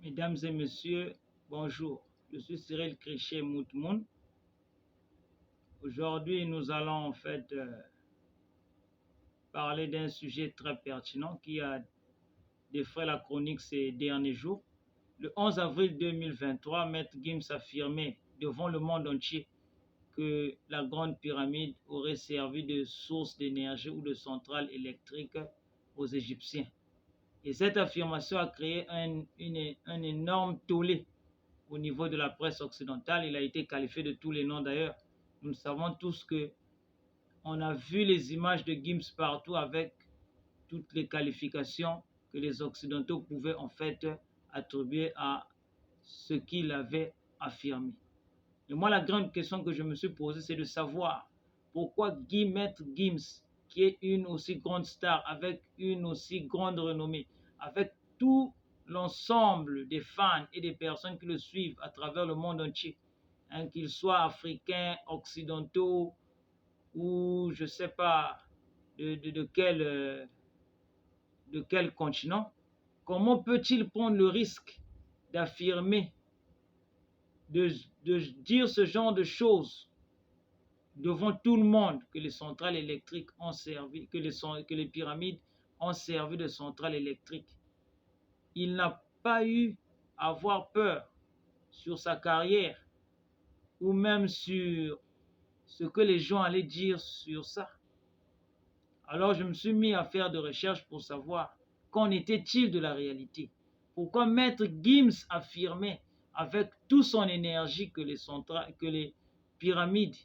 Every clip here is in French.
Mesdames et messieurs, bonjour. Je suis Cyril Krichet Moutmoun. Aujourd'hui, nous allons en fait parler d'un sujet très pertinent qui a défrayé la chronique ces derniers jours. Le 11 avril 2023, Maître Gims affirmait devant le monde entier que la Grande Pyramide aurait servi de source d'énergie ou de centrale électrique aux Égyptiens. Et cette affirmation a créé un énorme tollé au niveau de la presse occidentale. Il a été qualifié de tous les noms d'ailleurs. Nous savons tous que on a vu les images de Gims partout avec toutes les qualifications que les Occidentaux pouvaient en fait attribuer à ce qu'il avait affirmé. Et moi, la grande question que je me suis posée, c'est de savoir pourquoi Maître Gims, qui est une aussi grande star, avec une aussi grande renommée, avec tout l'ensemble des fans et des personnes qui le suivent à travers le monde entier, hein, qu'ils soient africains, occidentaux ou je ne sais pas de quel continent, comment peut-il prendre le risque d'affirmer, de dire ce genre de choses devant tout le monde, que les centrales électriques ont servi, que les pyramides ont servi de centrales électriques? Il n'a pas eu à avoir peur sur sa carrière ou même sur ce que les gens allaient dire sur ça. Alors je me suis mis à faire des recherches pour savoir qu'en était-il de la réalité. Pourquoi Maître Gims affirmait avec toute son énergie que les pyramides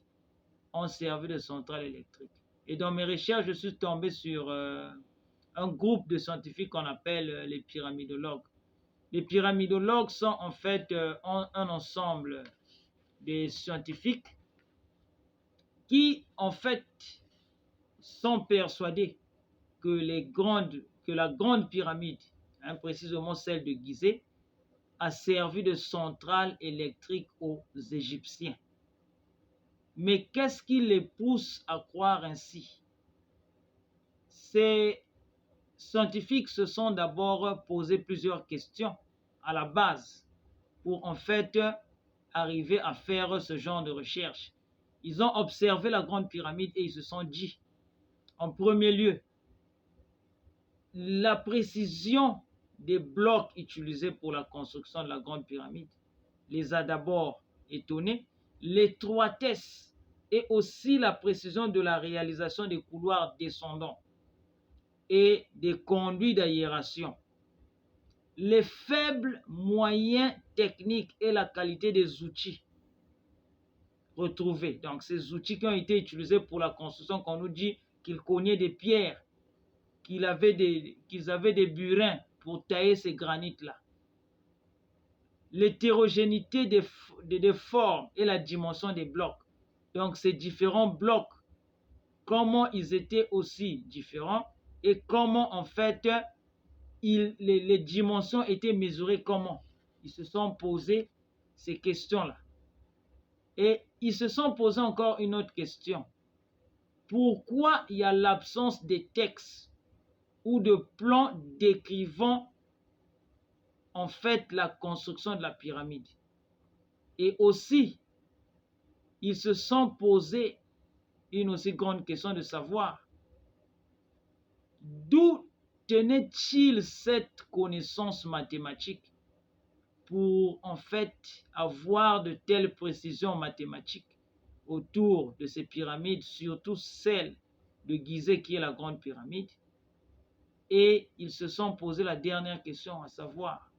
ont servi de centrale électrique. Et dans mes recherches, je suis tombé sur un groupe de scientifiques qu'on appelle les pyramidologues. Les pyramidologues sont en fait un ensemble de scientifiques qui en fait sont persuadés que la grande pyramide, hein, précisément celle de Gizeh, a servi de centrale électrique aux Égyptiens. Mais qu'est-ce qui les pousse à croire ainsi? Ces scientifiques se sont d'abord posé plusieurs questions à la base pour en fait arriver à faire ce genre de recherche. Ils ont observé la grande pyramide et ils se sont dit, en premier lieu, la précision des blocs utilisés pour la construction de la grande pyramide les a d'abord étonnés. L'étroitesse et aussi la précision de la réalisation des couloirs descendants et des conduits d'aération. Les faibles moyens techniques et la qualité des outils retrouvés. Donc ces outils qui ont été utilisés pour la construction, qu'on nous dit qu'ils cognaient des pierres, qu'ils avaient des burins pour tailler ces granites-là. L'hétérogénéité des formes et la dimension des blocs. Donc ces différents blocs, comment ils étaient aussi différents et comment en fait les dimensions étaient mesurées comment. Ils se sont posés ces questions-là. Et ils se sont posés encore une autre question. Pourquoi il y a l'absence des textes ou de plans décrivant en fait la construction de la pyramide? Et aussi, ils se sont posés une aussi grande question de savoir d'où tenait-il cette connaissance mathématique pour en fait avoir de telles précisions mathématiques autour de ces pyramides, surtout celle de Gizeh qui est la grande pyramide. Et ils se sont posé la dernière question, à savoir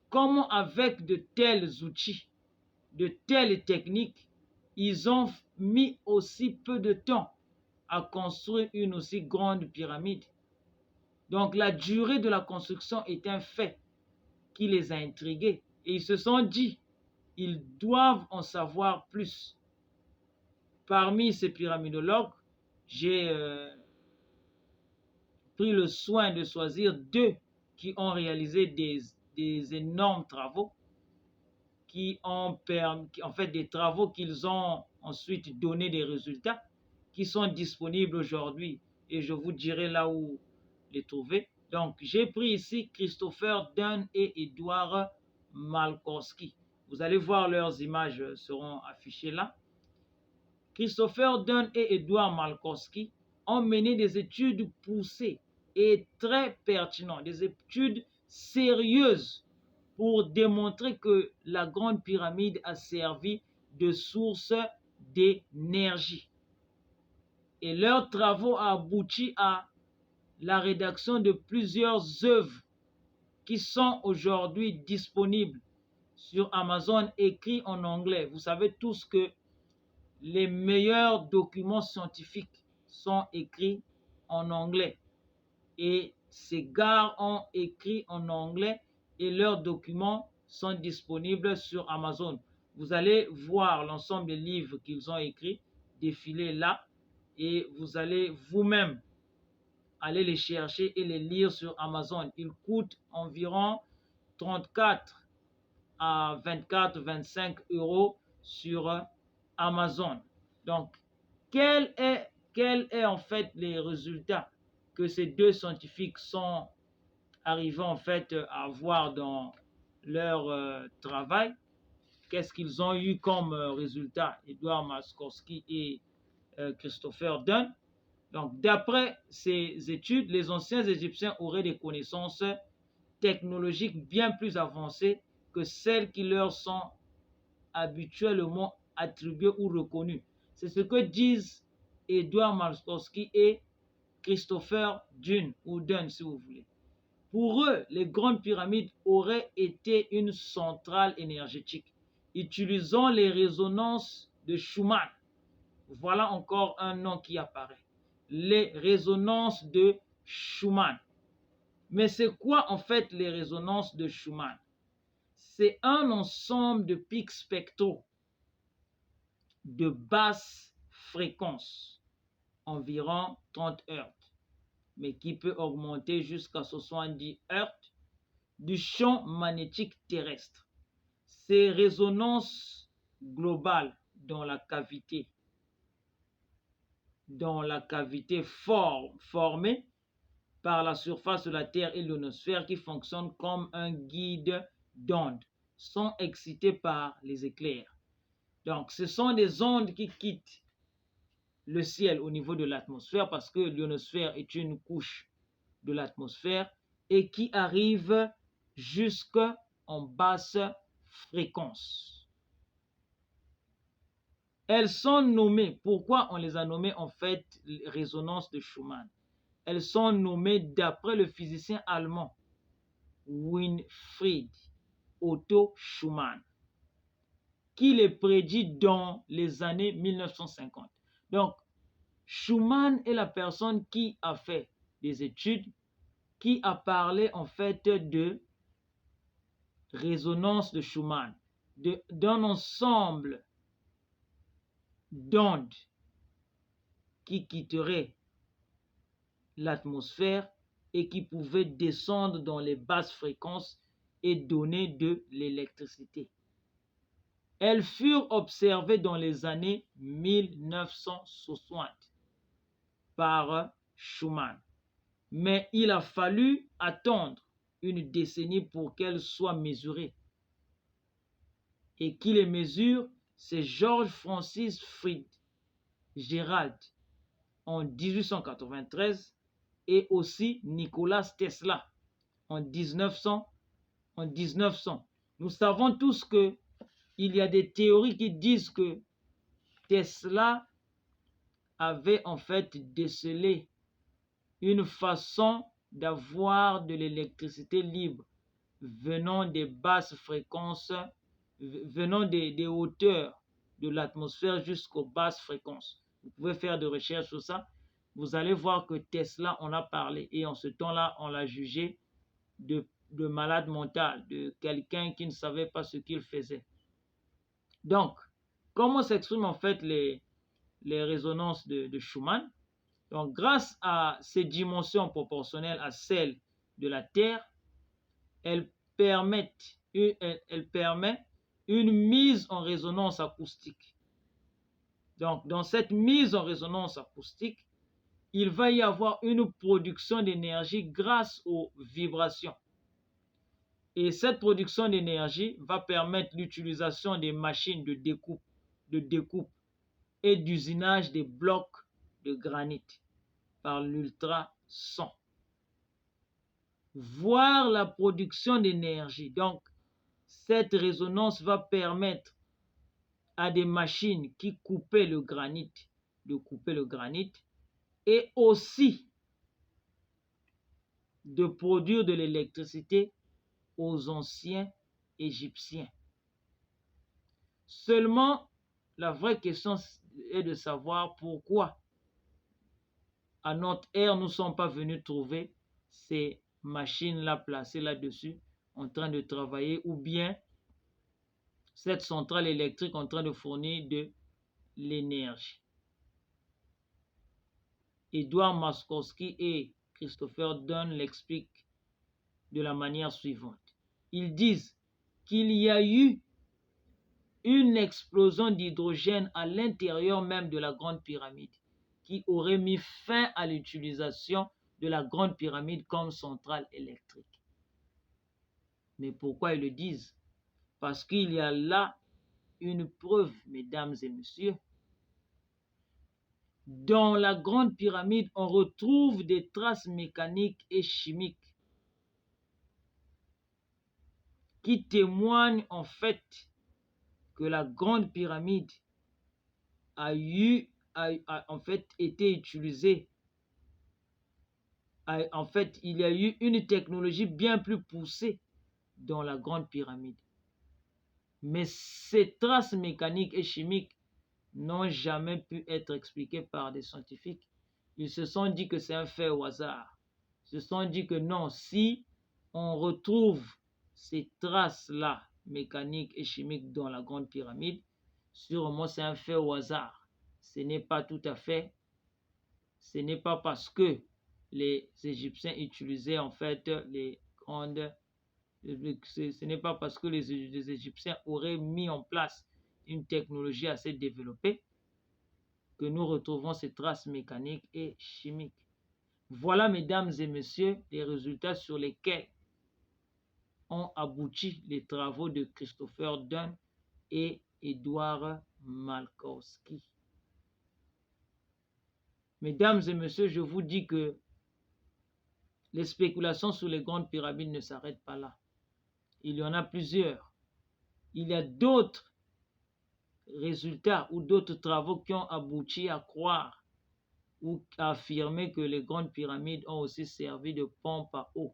comment avec de tels outils, de telles techniques, ils ont mis aussi peu de temps à construire une aussi grande pyramide. Donc la durée de la construction est un fait qui les a intrigués. Et ils se sont dit, ils doivent en savoir plus. Parmi ces pyramidologues, j'ai pris le soin de choisir deux qui ont réalisé des énormes travaux, qui ont permis, en fait, des travaux qu'ils ont ensuite donné des résultats, qui sont disponibles aujourd'hui. Et je vous dirai là où les trouver. Donc, j'ai pris ici Christopher Dunn et Edward Malkowski. Vous allez voir, leurs images seront affichées là. Christopher Dunn et Edward Malkowski ont mené des études poussées et très pertinentes, des études sérieuses pour démontrer que la Grande Pyramide a servi de source d'énergie. Et leurs travaux ont abouti à la rédaction de plusieurs œuvres qui sont aujourd'hui disponibles sur Amazon, écrits en anglais. Vous savez tous que les meilleurs documents scientifiques sont écrits en anglais. Et ces gars ont écrit en anglais et leurs documents sont disponibles sur Amazon. Vous allez voir l'ensemble des livres qu'ils ont écrits défiler là et vous allez vous-même aller les chercher et les lire sur Amazon. Ils coûtent environ 34 à 24-25 € sur Amazon. Donc, quel est en fait les résultats que ces deux scientifiques sont arrivés en fait à avoir dans leur travail? Qu'est-ce qu'ils ont eu comme résultat, Edward Malkowski et Christopher Dunn? Donc, d'après ces études, les anciens Égyptiens auraient des connaissances technologiques bien plus avancées que celles qui leur sont habituellement attribuées ou reconnues. C'est ce que disent Edward Malkowski et Christopher Dunn, ou Dunn si vous voulez. Pour eux, les grandes pyramides auraient été une centrale énergétique, utilisant les résonances de Schumann. Voilà encore un nom qui apparaît. Les résonances de Schumann. Mais c'est quoi en fait les résonances de Schumann? C'est un ensemble de pics spectraux de basse fréquence, environ 30 Hz, mais qui peut augmenter jusqu'à 70 Hz du champ magnétique terrestre. Ces résonances globales dans la cavité formée par la surface de la Terre et l'ionosphère qui fonctionne comme un guide d'ondes sont excitées par les éclairs. Donc, ce sont des ondes qui quittent le ciel au niveau de l'atmosphère parce que l'ionosphère est une couche de l'atmosphère et qui arrivent jusqu'en basse fréquence. Elles sont nommées, pourquoi on les a nommées en fait résonances de Schumann? Elles sont nommées d'après le physicien allemand Winfried Otto Schumann, qui les prédit dans les années 1950. Donc, Schumann est la personne qui a fait des études, qui a parlé en fait de résonance de Schumann, d'un ensemble d'ondes qui quitteraient l'atmosphère et qui pouvaient descendre dans les basses fréquences et donner de l'électricité. Elles furent observées dans les années 1960 par Schumann, mais il a fallu attendre une décennie pour qu'elles soient mesurées. Et qui les mesure? C'est George Francis Fitzgerald en 1893 et aussi Nikola Tesla en 1900. Nous savons tous que il y a des théories qui disent que Tesla avait en fait décelé une façon d'avoir de l'électricité libre venant des basses fréquences, venant des hauteurs de l'atmosphère jusqu'aux basses fréquences. Vous pouvez faire des recherches sur ça. Vous allez voir que Tesla en a parlé et en ce temps-là, on l'a jugé de malade mental, de quelqu'un qui ne savait pas ce qu'il faisait. Donc, comment s'expriment en fait les résonances de Schumann? Donc, grâce à ces dimensions proportionnelles à celles de la Terre, elles permettent une mise en résonance acoustique. Donc, dans cette mise en résonance acoustique, il va y avoir une production d'énergie grâce aux vibrations. Et cette production d'énergie va permettre l'utilisation des machines de découpe et d'usinage des blocs de granit par l'ultrason. Voir la production d'énergie. Donc, cette résonance va permettre à des machines qui coupaient le granit de couper le granit et aussi de produire de l'électricité aux anciens Égyptiens. Seulement, la vraie question est de savoir pourquoi à notre ère nous ne sommes pas venus trouver ces machines-là placées là-dessus en train de travailler, ou bien cette centrale électrique en train de fournir de l'énergie. Edouard Maskowski et Christopher Dunn l'expliquent de la manière suivante. Ils disent qu'il y a eu une explosion d'hydrogène à l'intérieur même de la Grande Pyramide qui aurait mis fin à l'utilisation de la Grande Pyramide comme centrale électrique. Mais pourquoi ils le disent? Parce qu'il y a là une preuve, mesdames et messieurs. Dans la Grande Pyramide, on retrouve des traces mécaniques et chimiques qui témoignent en fait que la Grande Pyramide a en fait été utilisée. En fait, il y a eu une technologie bien plus poussée dans la Grande Pyramide. Mais ces traces mécaniques et chimiques n'ont jamais pu être expliquées par des scientifiques. Ils se sont dit que c'est un fait au hasard. Ils se sont dit que non, si on retrouve ces traces-là, mécaniques et chimiques dans la Grande Pyramide, sûrement c'est un fait au hasard. Ce n'est pas tout à fait, ce n'est pas parce que les Égyptiens utilisaient en fait les grandes, ce n'est pas parce que les Égyptiens auraient mis en place une technologie assez développée que nous retrouvons ces traces mécaniques et chimiques. Voilà, mesdames et messieurs, les résultats sur lesquels ont abouti les travaux de Christopher Dunn et Edouard Malkowski. Mesdames et messieurs, je vous dis que les spéculations sur les grandes pyramides ne s'arrêtent pas là. Il y en a plusieurs. Il y a d'autres résultats ou d'autres travaux qui ont abouti à croire ou à affirmer que les grandes pyramides ont aussi servi de pompe à eau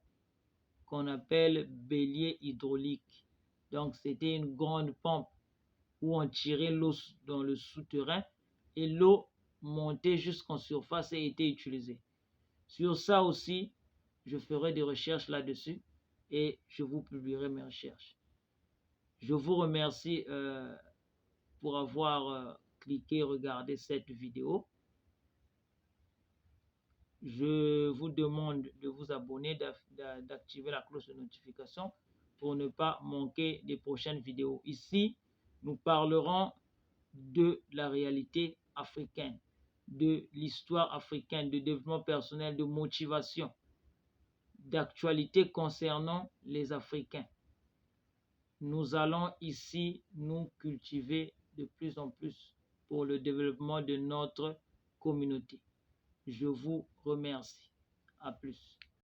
qu'on appelle bélier hydraulique. Donc c'était une grande pompe où on tirait l'eau dans le souterrain et l'eau montait jusqu'en surface et était utilisée. Sur ça aussi, je ferai des recherches là-dessus et je vous publierai mes recherches. Je vous remercie pour avoir cliqué, regardé cette vidéo. Je vous demande de vous abonner, d'activer la cloche de notification pour ne pas manquer des prochaines vidéos. Ici, nous parlerons de la réalité africaine, de l'histoire africaine, de développement personnel, de motivation, d'actualité concernant les Africains. Nous allons ici nous cultiver de plus en plus pour le développement de notre communauté. Je vous remercie. À plus.